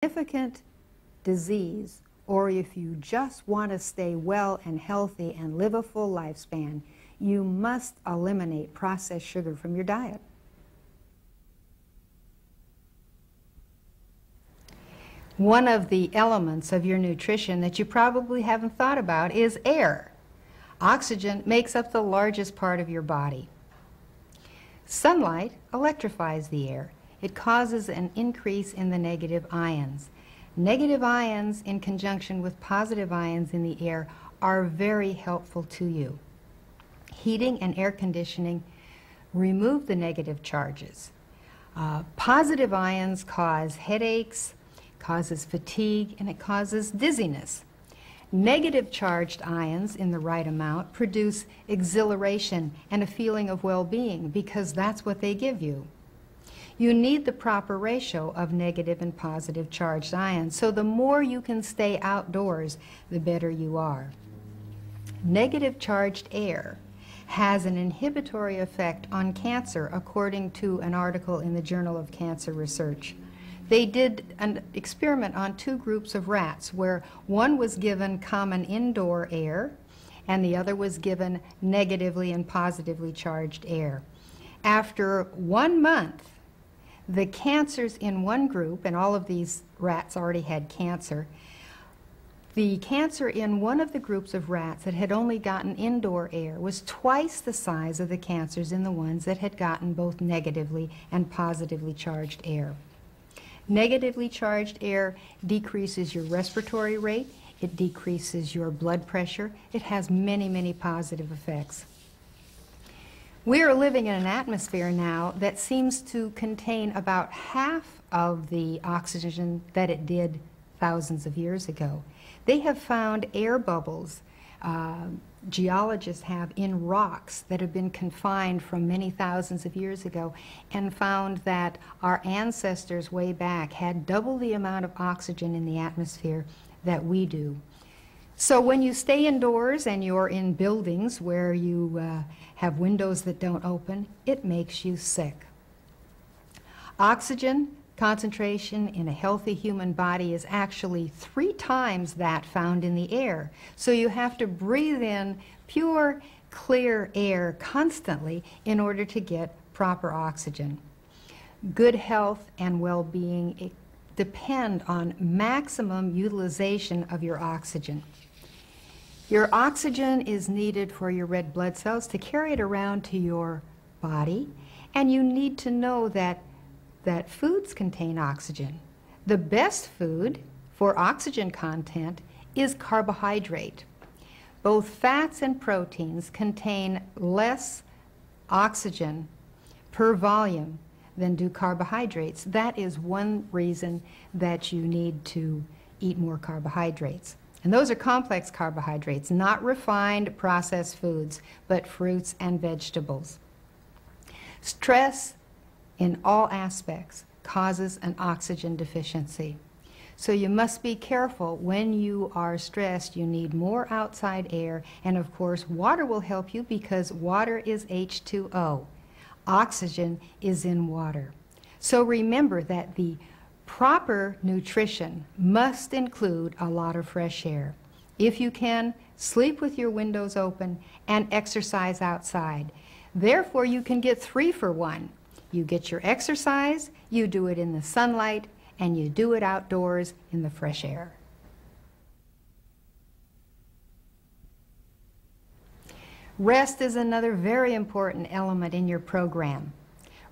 significant disease, or if you just want to stay well and healthy and live a full lifespan, you must eliminate processed sugar from your diet. One of the elements of your nutrition that you probably haven't thought about is air. Oxygen makes up the largest part of your body. Sunlight electrifies the air. It causes an increase in the negative ions. Negative ions in conjunction with positive ions in the air are very helpful to you. Heating and air conditioning remove the negative charges. Positive ions cause headaches, causes fatigue, and it causes dizziness. Negative charged ions in the right amount produce exhilaration and a feeling of well-being because that's what they give you. You need the proper ratio of negative and positive charged ions, so the more you can stay outdoors, the better you are. Negative charged air has an inhibitory effect on cancer, according to an article in the Journal of Cancer Research. They did an experiment on two groups of rats where one was given common indoor air and the other was given negatively and positively charged air. After 1 month, the cancers in one group, and all of these rats already had cancer, the cancer in one of the groups of rats that had only gotten indoor air was twice the size of the cancers in the ones that had gotten both negatively and positively charged air. Negatively charged air decreases your respiratory rate, it decreases your blood pressure, it has many, many positive effects. We are living in an atmosphere now that seems to contain about half of the oxygen that it did thousands of years ago. They have found air bubbles, geologists have, in rocks that have been confined from many thousands of years ago, and found that our ancestors way back had double the amount of oxygen in the atmosphere that we do. So when you stay indoors and you're in buildings where you have windows that don't open, it makes you sick. Oxygen concentration in a healthy human body is actually 3 times that found in the air. So you have to breathe in pure, clear air constantly in order to get proper oxygen. Good health and well-being depend on maximum utilization of your oxygen. Your oxygen is needed for your red blood cells to carry it around to your body, and you need to know that foods contain oxygen. The best food for oxygen content is carbohydrate. Both fats and proteins contain less oxygen per volume than do carbohydrates. That is one reason that you need to eat more carbohydrates. And those are complex carbohydrates, not refined processed foods, but fruits and vegetables. Stress in all aspects causes an oxygen deficiency. So you must be careful. When you are stressed, you need more outside air, and of course water will help you because water is H2O. Oxygen is in water. So remember that the proper nutrition must include a lot of fresh air. If you can, sleep with your windows open and exercise outside. Therefore, you can get 3 for 1. You get your exercise, you do it in the sunlight, and you do it outdoors in the fresh air. Rest is another very important element in your program.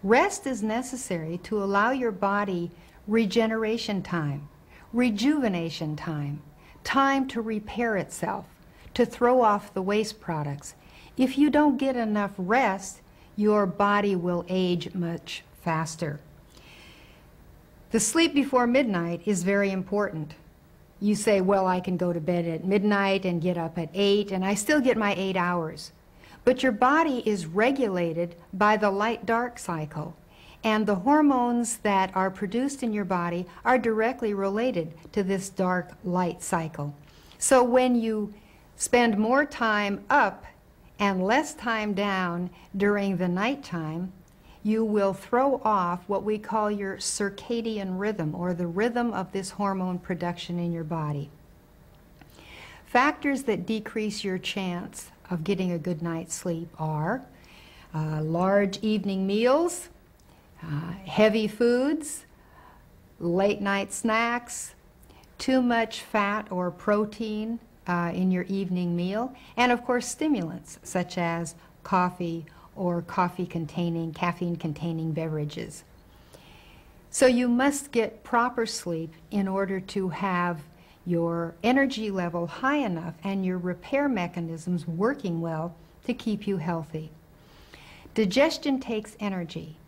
Rest is necessary to allow your body regeneration time, rejuvenation time, time to repair itself, to throw off the waste products. If you don't get enough rest, your body will age much faster. The sleep before midnight is very important. You say, well, I can go to bed at midnight and get up at 8, and I still get my 8 hours. But your body is regulated by the light-dark cycle, and the hormones that are produced in your body are directly related to this dark-light cycle. So when you spend more time up and less time down during the nighttime, you will throw off what we call your circadian rhythm, or the rhythm of this hormone production in your body. Factors that decrease your chance of getting a good night's sleep are large evening meals, heavy foods, late night snacks, too much fat or protein in your evening meal, and of course stimulants such as coffee or caffeine-containing beverages. So you must get proper sleep in order to have your energy level high enough and your repair mechanisms working well to keep you healthy. Digestion takes energy,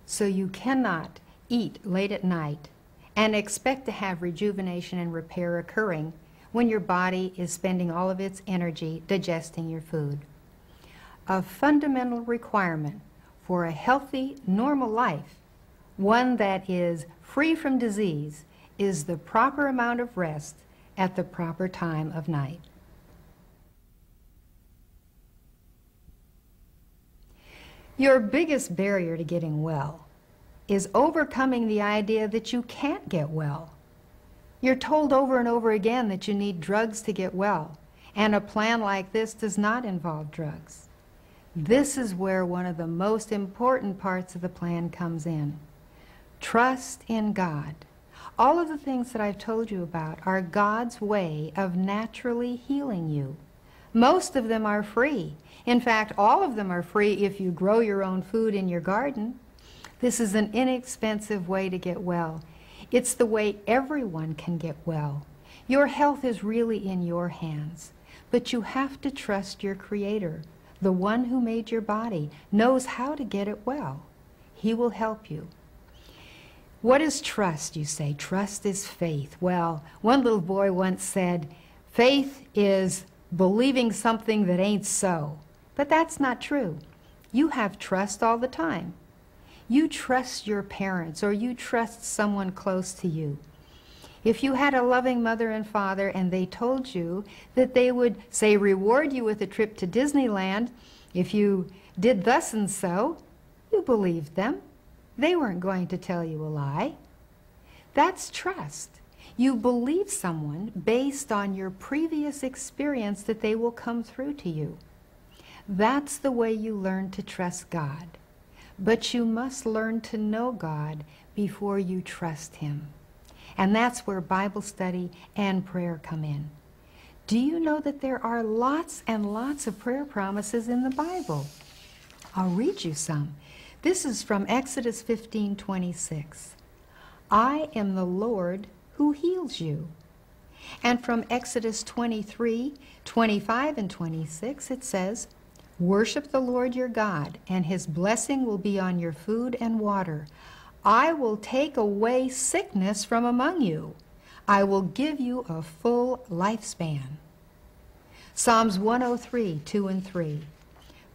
so you cannot eat late at night and expect to have rejuvenation and repair occurring when your body is spending all of its energy digesting your food. A fundamental requirement for a healthy, normal life, one that is free from disease, is the proper amount of rest at the proper time of night. Your biggest barrier to getting well is overcoming the idea that you can't get well. You're told over and over again that you need drugs to get well, and a plan like this does not involve drugs. This is where one of the most important parts of the plan comes in. Trust in God. All of the things that I've told you about are God's way of naturally healing you. Most of them are free. In fact, all of them are free if you grow your own food in your garden. This is an inexpensive way to get well. It's the way everyone can get well. Your health is really in your hands, but you have to trust your Creator. The one who made your body knows how to get it well. He will help you. What is trust, you say? Trust is faith. Well, one little boy once said, faith is believing something that ain't so. But that's not true. You have trust all the time. You trust your parents, or you trust someone close to you. If you had a loving mother and father and they told you that they would, say, reward you with a trip to Disneyland if you did thus and so, you believed them. They weren't going to tell you a lie. That's trust. You believe someone based on your previous experience that they will come through to you. That's the way you learn to trust God. But you must learn to know God before you trust Him. And that's where Bible study and prayer come in. Do you know that there are lots and lots of prayer promises in the Bible? I'll read you some. This is from Exodus 15:26. I am the Lord who heals you. And from Exodus 23:25 and 26, it says, worship the Lord your God, and His blessing will be on your food and water. I will take away sickness from among you. I will give you a full lifespan. Psalms 103:2 and 3.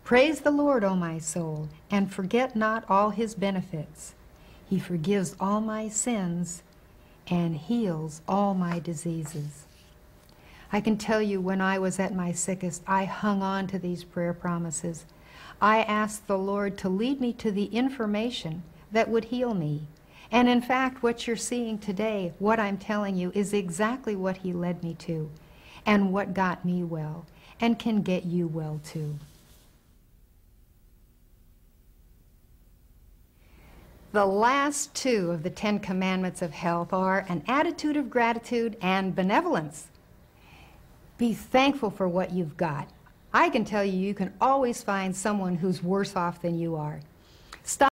Praise the Lord, O my soul, and forget not all His benefits. He forgives all my sins and heals all my diseases. I can tell you, when I was at my sickest, I hung on to these prayer promises. I asked the Lord to lead me to the information that would heal me. And in fact, what you're seeing today, what I'm telling you, is exactly what He led me to, and what got me well, and can get you well too. The last two of the 10 Commandments of health are an attitude of gratitude and benevolence. Be thankful for what you've got. I can tell you, you can always find someone who's worse off than you are. Stop